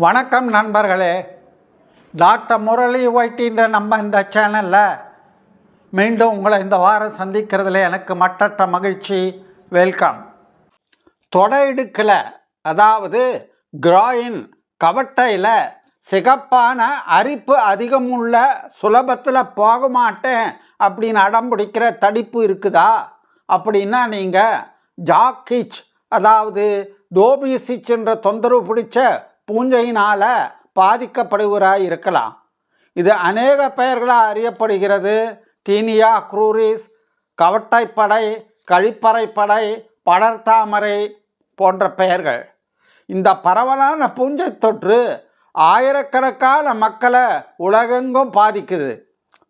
வணக்கம் நண்பர்களே. டாக்டர் முரளி ஒயிட்டின்ற நம்ம இந்த சேனலில் மீண்டும் உங்களை இந்த வாரம் சந்திக்கிறதுல எனக்கு மட்டற்ற மகிழ்ச்சி. வெல்கம். தொடை இடுக்கில், அதாவது கிராயின் கவட்டையில் சிகப்பான அரிப்பு அதிகமுள்ள சுலபத்தில் போக மாட்டேன் அப்படின்னு அடம்பிடிக்கிற தடிப்பு இருக்குதா அப்படின்னா நீங்கள் ஜாக்கிச், அதாவது தோபிசிச் என்ற தொந்தரவு பிடிச்ச பூஞ்சையினால் பாதிக்கப்படுவராக இருக்கலாம். இது அநேக பெயர்களாக அறியப்படுகிறது. டீனியா க்ரூரிஸ், கவட்டைப்படை, கழிப்பறைப்படை, படர்தாமரை போன்ற பெயர்கள். இந்த பரவலான பூஞ்சை தொற்று ஆயிரக்கணக்கான மக்களை உலகெங்கும் பாதிக்குது.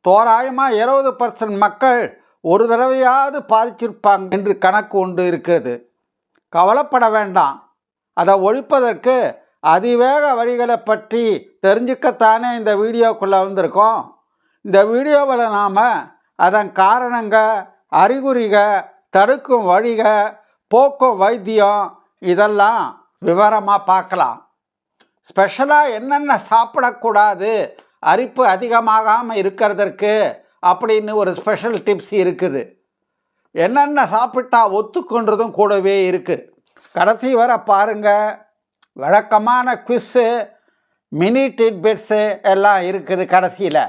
தோராயமாக 70% மக்கள் ஒரு தடவையாவது பாதிச்சிருப்பாங்க என்று கணக்கு ஒன்று இருக்கிறது. கவலைப்பட வேண்டாம். அதை ஒழிப்பதற்கு அதிவேக வழிகளை பற்றி தெரிஞ்சுக்கத்தானே இந்த வீடியோக்குள்ளே வந்திருக்கோம். இந்த வீடியோவில் நாம் அதன் காரணங்கள், அறிகுறிகள், தடுக்கும் வழிகள், போக்கும் வைத்தியம் இதெல்லாம் விவரமாக பார்க்கலாம். ஸ்பெஷலாக என்னென்ன சாப்பிடக்கூடாது அரிப்பு அதிகமாகாமல் இருக்கிறதற்கு அப்படின்னு ஒரு ஸ்பெஷல் டிப்ஸ் இருக்குது. என்னென்ன சாப்பிட்டா ஒத்துக்கொன்றதும் கூடவே இருக்குது. கடைசி வரை பாருங்கள். வழக்கமான குவிஸ்ஸு, மினி டிட்பிட்ஸு எல்லாம் இருக்குது கடைசியில்.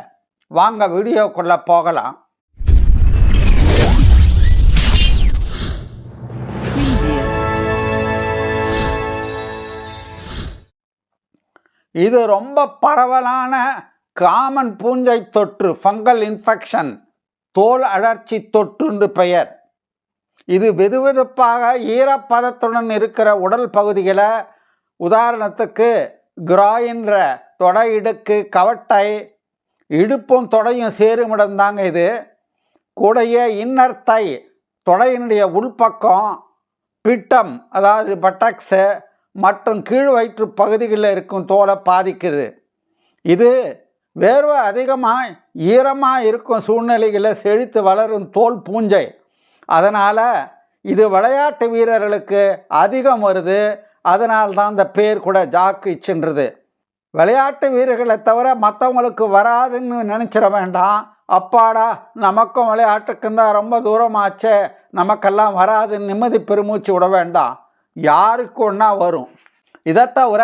வாங்க வீடியோக்குள்ளே போகலாம். இது ரொம்ப பரவலான காமன் பூஞ்சை தொற்று, ஃபங்கல் இன்ஃபெக்ஷன், தோல் அழற்சி தொற்றுன்னு பெயர். இது வெதுவெதுப்பாக ஈரப்பதத்துடன் இருக்கிற உடல் பகுதிகளை, உதாரணத்துக்கு கிராயின்ற தொடை இடுக்கு, கவட்டை, இடுப்பும் தொடையும் சேருமிடம்தாங்க இது. கூடையே இன்னர்த்தை, தொடையினுடைய உள்பக்கம், பிட்டம் அதாவது பட்டக்ஸு மற்றும் கீழ் வயிற்று பகுதிகளில் இருக்கும் தோலை பாதிக்குது. இது வேர்வை அதிகமாக ஈரமாக இருக்கும் சூழ்நிலைகளில் செழித்து வளரும் தோல் பூஞ்சை. அதனால் இது விளையாட்டு வீரர்களுக்கு அதிகம் வருது. அதனால்தான் இந்த பேர் கூட ஜாக்கிச்ன்றது. விளையாட்டு வீரர்களை தவிர மற்றவங்களுக்கு வராதுன்னு நினச்சிட வேண்டாம். அப்பாடா, நமக்கும் விளையாட்டுக்கும் தான் ரொம்ப தூரமாச்சே, நமக்கெல்லாம் வராதுன்னு நிம்மதி பெருமூச்சு விட வேண்டாம். யாருக்கு ஒன்றா வரும். இதை தவிர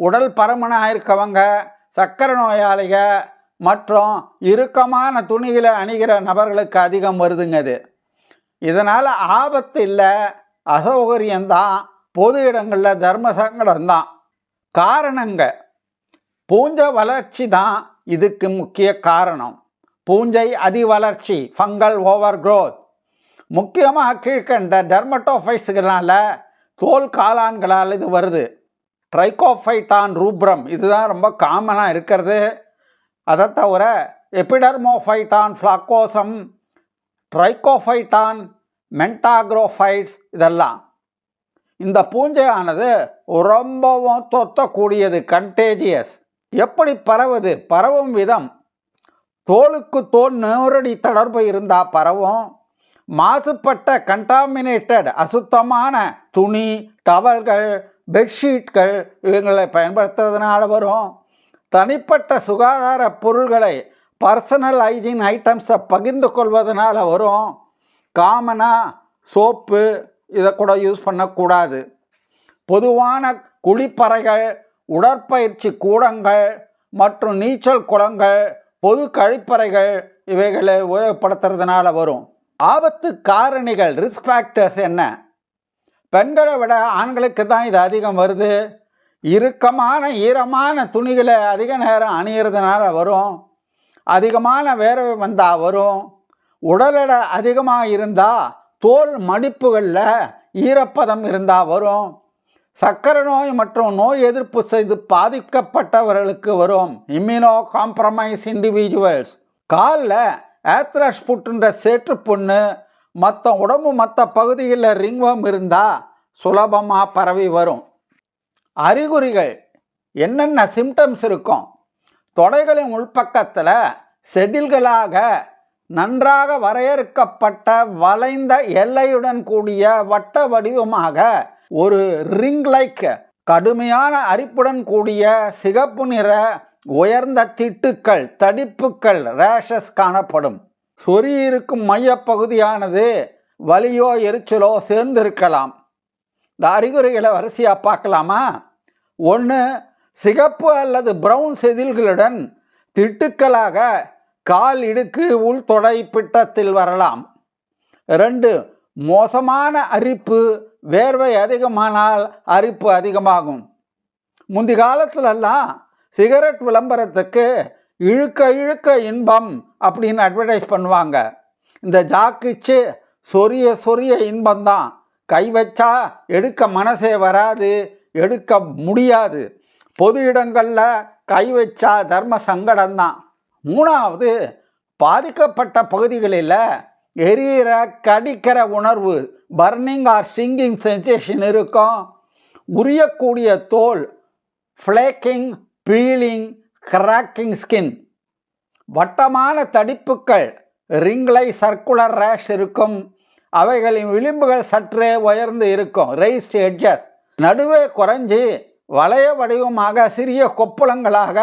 உடல் பருமனாக இருக்கவங்க, சர்க்கரை நோயாளிகள் மற்றும் இறுக்கமான துணிகளை அணிகிற நபர்களுக்கு அதிகம் வருதுங்க இது. இதனால் ஆபத்து இல்லை, அசௌகரியம்தான், பொது இடங்களில் தர்ம சங்கடம்தான். காரணங்கள்: பூஞ்சை வளர்ச்சி தான் இதுக்கு முக்கிய காரணம். பூஞ்சை அதிவளர்ச்சி, ஃபங்கல் ஓவர் க்ரோத். முக்கியமாக கீழ்கண்ட டெர்மட்டோஃபைட்ஸுகளால், தோல் காளான்களால் இது வருது. ட்ரைகோஃபைட்டான் ரூப்ரம் இதுதான் ரொம்ப காமனாக இருக்கிறது. அதை தவிர எபிடர்மோஃபைட்டான் ஃப்ளாக்கோசம், ட்ரைகோஃபைட்டான், மென்டாக்ரோஃபைட்ஸ் இதெல்லாம். இந்த பூஞ்சையானது ரொம்பவும் தொத்தக்கூடியது, கண்டேஜியஸ். எப்படி பரவுது? பரவும் விதம்: தோலுக்கு தோல் நேரடி தொடர்பு இருந்தால் பரவும். மாசுபட்ட கண்டாமினேட்டட், அசுத்தமான துணி, டவல்கள், பெட்ஷீட்கள் இவங்களை பயன்படுத்துறதுனால வரும். தனிப்பட்ட சுகாதார பொருள்களை, பர்சனல் ஹைஜீன் ஐட்டம்ஸை பகிர்ந்து கொள்வதனால வரும். காமனாக சோப்பு இதை கூட யூஸ் பண்ணக்கூடாது. பொதுவான குளிப்பறைகள், உடற்பயிற்சி கூடங்கள் மற்றும் நீச்சல் குளங்கள், பொது கழிப்பறைகள் இவைகளை உபயோகப்படுத்துறதுனால வரும். ஆபத்து காரணிகள், ரிஸ்க் ஃபேக்டர்ஸ் என்ன? பெண்களை விட ஆண்களுக்கு தான் இது அதிகம் வருது. இறுக்கமான ஈரமான துணிகளை அதிக நேரம் அணிகிறதுனால வரும். அதிகமான வேர்வை வந்தால் வரும். உடல் எடை அதிகமாக இருந்தால், தோல் மடிப்புகளில் ஈரப்பதம் இருந்தால் வரும். சர்க்கரை நோய் மற்றும் நோய் எதிர்ப்பு செய்து பாதிக்கப்பட்டவர்களுக்கு வரும். Immuno compromise individuals. காலில் ஆத்லஸ் புட்டுன்ற சேற்று புண்ணு, உடம்பு மற்ற பகுதிகளில் ரிங்வம் இருந்தால் சுலபமாக பரவி வரும். அறிகுறிகள் என்னென்ன சிம்டம்ஸ் இருக்கும்? தொடைகளின் உள்பக்கத்தில் செதில்களாக நன்றாக வரையறுக்கப்பட்ட வளைந்த எல்லையுடன் கூடிய வட்ட வடிவமாக ஒரு ரிங் லைக் கடுமையான அரிப்புடன் கூடிய சிகப்பு நிற உயர்ந்த திட்டுக்கள், தடிப்புக்கள், ரேஷஸ் காணப்படும். சொறி இருக்கும் மையப்பகுதியானது வலியோ எரிச்சலோ சேர்ந்திருக்கலாம். இந்த அறிகுறிகளை வரிசையாக பார்க்கலாமா? 1. சிகப்பு அல்லது பிரவுன் செதில்களுடன் திட்டுக்களாக கால் இடுக்கு உள்தொடை பிட்டத்தில் வரலாம். 2. மோசமான அரிப்பு, வேர்வை அதிகமானால் அரிப்பு அதிகமாகும். முந்தி காலத்துலலாம் சிகரெட் விளம்பரத்துக்கு இழுக்க இழுக்க இன்பம் அப்படின்னு அட்வர்டைஸ் பண்ணுவாங்க. இந்த ஜாக்கிச்சு சொரிய சொரிய இன்பம்தான். கை வச்சா எடுக்க மனசே வராது, எடுக்க முடியாது. பொது இடங்களில் கை வச்சா தர்ம சங்கடம்தான். 3வது, பாதிக்கப்பட்ட பகுதிகளில் எரியிற கடிக்கிற உணர்வு, பர்னிங் ஆர் ஸ்டிங்கிங் சென்சேஷன் இருக்கும். உரியக்கூடிய தோல், ஃப்ளேக்கிங், பீலிங், கிராக்கிங் ஸ்கின். வட்டமான தடிப்புக்கள், ரிங்லை சர்க்குலர் ரேஷ் இருக்கும். அவைகளின் விளிம்புகள் சற்றே உயர்ந்து இருக்கும், ரைஸ்ட் எட்ஜஸ். நடுவே குறைஞ்சி வளைய வடிவமாக சிறிய கொப்புளங்களாக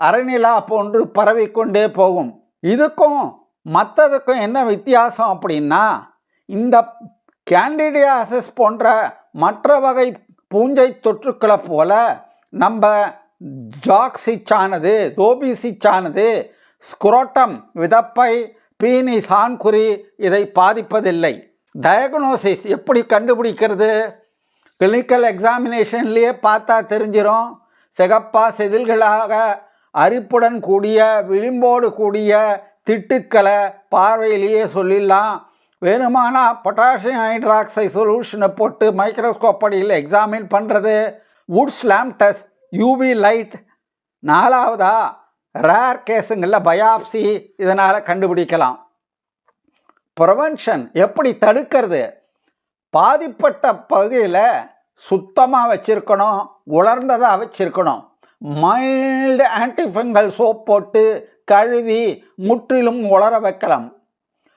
அரைநிலா போன்று பரவிக்கொண்டே போகும். இதுக்கும் மற்றதுக்கும் என்ன வித்தியாசம் அப்படின்னா, இந்த கேண்டிடியாசிஸ் போன்ற மற்ற வகை பூஞ்சை தொற்றுக்களை போல நம்ம ஜாக்சிச்சானது, தோபிசிச்சானது ஸ்குரோட்டம், விதப்பை, பீனிஸ், ஆண்குறி இதை பாதிப்பதில்லை. டயக்னோசிஸ் எப்படி கண்டுபிடிக்கிறது? கிளினிக்கல் எக்ஸாமினேஷன்லேயே பார்த்தா தெரிஞ்சிடும். சிகப்பா செதில்களாக அரிப்புடன் கூடிய விளிம்போடு கூடிய திட்டுக்களை பார்வையிலேயே சொல்லிடலாம். வேணுமானா பொட்டாசியம் ஹைட்ராக்சைடு சொல்யூஷனை போட்டு மைக்ரோஸ்கோப் அடியில் எக்ஸாமின் பண்ணுறது. Wood's lamp test, UV light. 4வதா ரேர் கேஸுங்களில் பயாப்சி இதனால் கண்டுபிடிக்கலாம். ப்ரிவென்ஷன் எப்படி தடுக்கிறது? பாதிப்பட்ட பகுதியில் சுத்தமாக வச்சுருக்கணும், உலர்ந்ததாக வச்சுருக்கணும். மைல்டு ஆன்டிஃபங்கல் சோப் போட்டு கழுவி முற்றிலும் உலர வைக்கலாம்.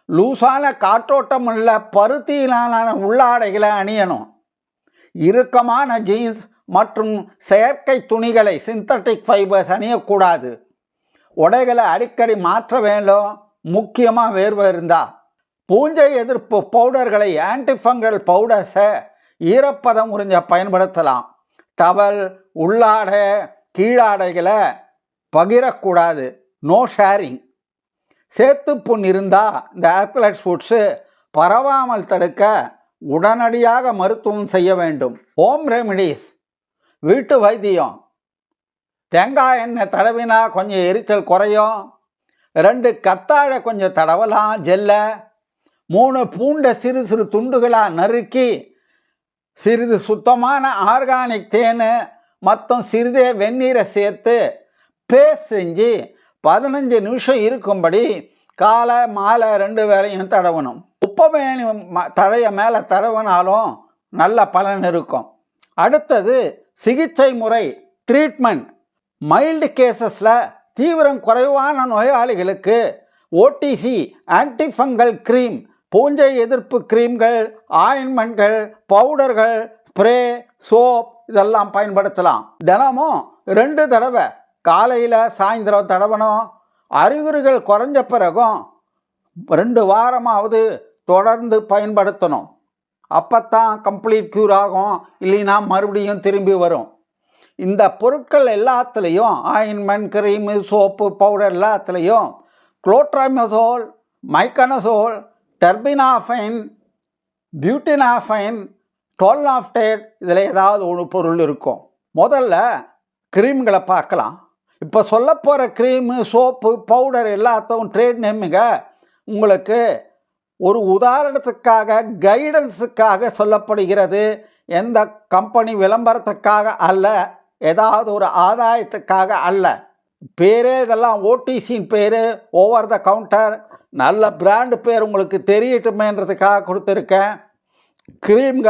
லூசான காற்றோட்டம் உள்ள பருத்தியிலான உள்ளாடைகளை அணியணும். இறுக்கமான ஜீன்ஸ் மற்றும் செயற்கை துணிகளை, சிந்தட்டிக் ஃபைபர்ஸ் அணியக்கூடாது. உடைகளை அடிக்கடி மாற்ற வேண்டும், முக்கியமாக வேர்வை இருந்தால். பூஞ்சை எதிர்ப்பு பவுடர்களை, ஆன்டிஃபங்கல் பவுடர்ஸை ஈரப்பதம் உறிஞ்ச பயன்படுத்தலாம். டவல், உள்ளாடை, கீழாடைகளை பகிரக்கூடாது, நோ ஷேரிங். சேத்துப்புண் இருந்தால் இந்த ஆத்லெட்ஸ் ஃபுட்ஸு பரவாமல் தடுக்க உடனடியாக மருத்துவம் செய்ய வேண்டும். ஹோம் ரெமிடிஸ், வீட்டு வைத்தியம். தேங்காய் எண்ணெய் தடவினா கொஞ்சம் எரிச்சல் குறையும். 2 கத்தாழை கொஞ்சம் தடவலாம் ஜெல்லை. 3 பூண்டை சிறு சிறு துண்டுகளாக நறுக்கி சிறிது சுத்தமான ஆர்கானிக் தேன் மற்றும் சிறிதே வெந்நீரை சேர்த்து பேஸ்ட் செஞ்சு 15 நிமிஷம் இருக்கும்படி காலை மாலை 2 வேளையும் தடவணும். உப்பமேனி தழைய மேலே தடவினாலும் நல்ல பலன் இருக்கும். அடுத்தது சிகிச்சை முறை, ட்ரீட்மெண்ட். மைல்டு கேசஸில், தீவிரம் குறைவான நோயாளிகளுக்கு ஓடிசி, ஆன்டிஃபங்கல் க்ரீம், பூஞ்சை எதிர்ப்பு க்ரீம்கள், ஆயின்மெண்ட்கள், பவுடர்கள், ஸ்ப்ரே, சோப் இதெல்லாம் பயன்படுத்தலாம். தினமும் 2 தடவை காலையில் சாயந்தரம் தடவணும். அறிகுறிகள் குறைஞ்ச பிறகும் 2 வாரமாவது தொடர்ந்து பயன்படுத்தணும். அப்போத்தான் கம்ப்ளீட் க்யூர் ஆகும், இல்லைன்னா மறுபடியும் திரும்பி வரும். இந்த பொருட்கள் எல்லாத்துலேயும், ஆயின்மெண்ட், க்ரீமு, சோப்பு, பவுடர் எல்லாத்துலேயும் குளோட்ரைமசோல், மைக்கனசோல், டெர்பினாஃபைன், பியூட்டினாஃபைன், டோல்னாஃப்டேட் இதில் ஏதாவது ஒரு பொருள் இருக்கும். முதல்ல க்ரீம்களை பார்க்கலாம். இப்போ சொல்ல போகிற க்ரீமு, சோப்பு, பவுடர் எல்லாத்தையும் ட்ரேட் நேமுங்க உங்களுக்கு ஒரு உதாரணத்துக்காக, கைடன்ஸுக்காக சொல்லப்படுகிறது. எந்த கம்பெனி விளம்பரத்துக்காக அல்ல, ஏதாவது ஒரு ஆதாயத்துக்காக அல்ல. பேரே இதெல்லாம் ஓடிசின் பேர், ஓவர் த கவுண்டர். நல்ல பிராண்டு பேர் உங்களுக்கு தெரியட்டுமேன்றதுக்காக கொடுத்துருக்கேன். க்ரீம்க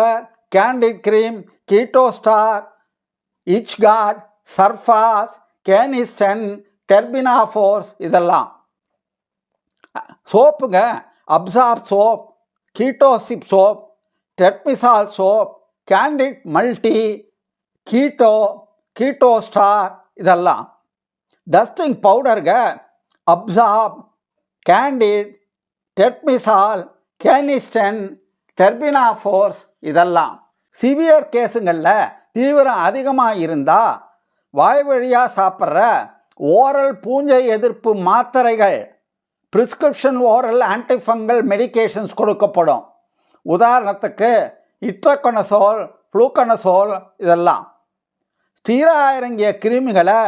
கேண்டிட் க்ரீம், கீட்டோஸ்டார், இச்கார்ட், சர்ஃபாஸ், கேனிஸ்டன், டெர்பினாஃபோர்ஸ் இதெல்லாம். சோப்புங்க அப்சார்ப் சோப், கீட்டோசிப் soap, Tetmosol soap, Candid multi, கீட்டோ ஸ்டார் இதெல்லாம். டஸ்டிங் பவுடருங்க Abzorb, Candid, Tetmosol, Canesten, Terbinaforce இதெல்லாம். சிவியர் கேஸுங்களில் தீவிரம் அதிகமாக இருந்தால் வாய் வழியாக சாப்பிட்ற ஓரல் பூஞ்சை எதிர்ப்பு மாத்திரைகள், ப்ரிஸ்கிரிப்ஷன் ஓரல் ஆன்டிஃபங்கல் மெடிகேஷன்ஸ் கொடுக்கப்படும். உதாரணத்துக்கு இட்ரகொனசோல், ஃப்ளூகனசோல் இதெல்லாம். ஸ்டீராய்டங்கிய கிருமிகளை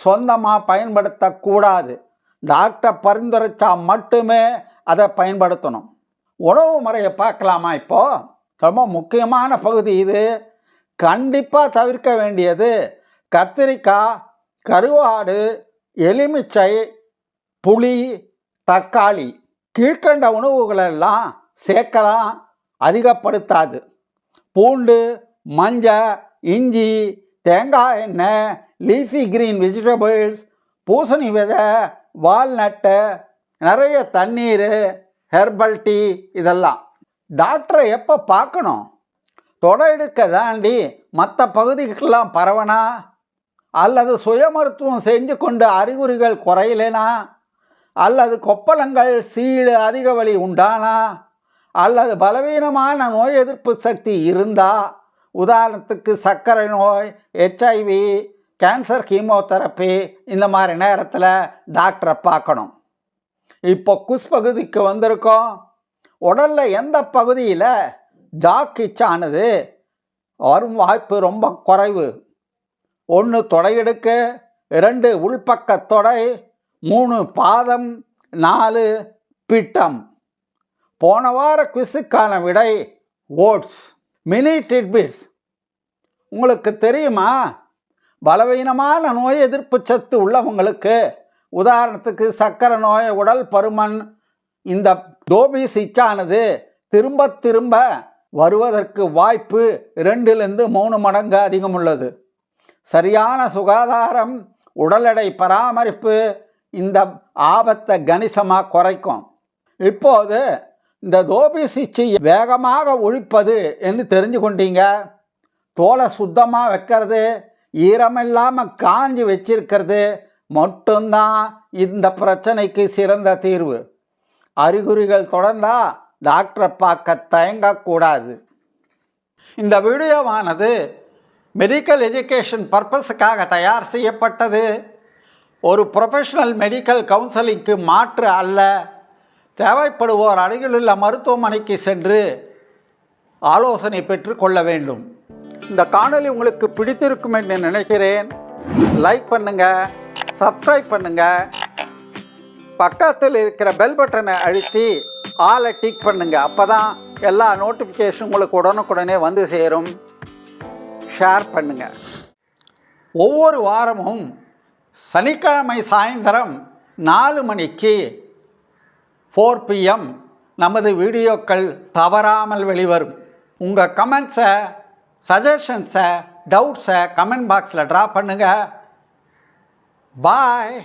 சொந்தமாக பயன்படுத்தக்கூடாது. டாக்டர் பரிந்துரைச்சா மட்டுமே அதை பயன்படுத்தணும். உணவு முறையை பார்க்கலாமா? இப்போது ரொம்ப முக்கியமான பகுதி இது. கண்டிப்பாக தவிர்க்க வேண்டியது கத்திரிக்காய், கருவாடு, எலுமிச்சை, புளி, தக்காளி. கீழ்கண்ட உணவுகளெல்லாம் சேர்க்கலாம், அதிகப்படுத்தாது. பூண்டு, மஞ்சள், இஞ்சி, தேங்காய் எண்ணெய், லீஃபி கிரீன் வெஜிடபிள்ஸ், பூசணி விதை, வால்நட்டு, நிறைய தண்ணீர், ஹெர்பல் டீ இதெல்லாம். டாக்டரை எப்போ பார்க்கணும்? தொடை எடுக்க தாண்டி மற்ற பகுதிக்கெல்லாம் பரவனா, அல்லது சுய மருத்துவம் செஞ்சு கொண்டு அறிகுறிகள் குறையலைனா, அல்லது கொப்பளங்கள், சீழ், அதிக வலி உண்டானா, அல்லது பலவீனமான நோய் எதிர்ப்பு சக்தி இருந்தால், உதாரணத்துக்கு சர்க்கரை நோய், HIV, கேன்சர், கீமோதெரப்பி, இந்த மாதிரி நேரத்தில் டாக்டரை பார்க்கணும். இப்போ குஸ் பகுதிக்கு வந்திருக்கோம். உடலில் எந்த பகுதியில் ஜாக் இச்சானது வரும் வாய்ப்பு ரொம்ப குறைவு? 1 தொடையிடுக்கு, 2 உள்பக்க தொடை, 3 பாதம், 4 பிட்டம். போன வார குவிஸுக்கான விடை ஓட்ஸ். Mini titbits. உங்களுக்கு தெரியுமா, பலவீனமான நோய் எதிர்ப்பு சத்து உள்ளவங்களுக்கு, உதாரணத்துக்கு சர்க்கரை நோய், உடல் பருமன், இந்த டோபிஸ் இச்சானது திரும்ப திரும்ப வருவதற்கு வாய்ப்பு 2-3 மடங்கு அதிகம் உள்ளது. சரியான சுகாதாரம், உடல் எடை பராமரிப்பு இந்த ஆபத்தை கணிசமாக குறைக்கும். இப்போது இந்த டோபிஸ் இச்சை வேகமாக ஒழிப்பது என்று தெரிஞ்சு கொண்டீங்க. தோலை சுத்தமாக வைக்கிறது, ஈரமில்லாமல் காஞ்சி வச்சிருக்கிறது மட்டும்தான் இந்த பிரச்சனைக்கு சிறந்த தீர்வு. அறிகுறிகள் தொடர்ந்தால் டாக்டரை பார்க்க தயங்கக்கூடாது. இந்த வீடியோவானது மெடிக்கல் எஜுகேஷன் பர்பஸுக்காக தயார் செய்யப்பட்டது. ஒரு ப்ரொஃபஷனல் மெடிக்கல் கவுன்சிலிங்க்கு மாற்று அல்ல. தேவைப்படுவோர் அருகிலுள்ள மருத்துவமனைக்கு சென்று ஆலோசனை பெற்று கொள்ள வேண்டும். இந்த காணொளி உங்களுக்கு பிடித்திருக்கும் என்று நினைக்கிறேன். லைக் பண்ணுங்கள், சப்ஸ்கிரைப் பண்ணுங்கள், பக்கத்தில் இருக்கிற பெல் பட்டனை அழுத்தி ஆலை டிக் பண்ணுங்கள். அப்போ தான் எல்லா நோட்டிஃபிகேஷன் உங்களுக்கு உடனுக்குடனே வந்து சேரும். ஷேர் பண்ணுங்கள். ஒவ்வொரு வாரமும் சனிக்கிழமை சாயந்தரம் 4 மணிக்கு 4 PM நமது வீடியோக்கள் தவறாமல் வெளிவரும். உங்கள் கமெண்ட்ஸை, சஜஷன்ஸை, டவுட்ஸை கமெண்ட் பாக்ஸில் ட்ராப் பண்ணுங்கள். பாய்.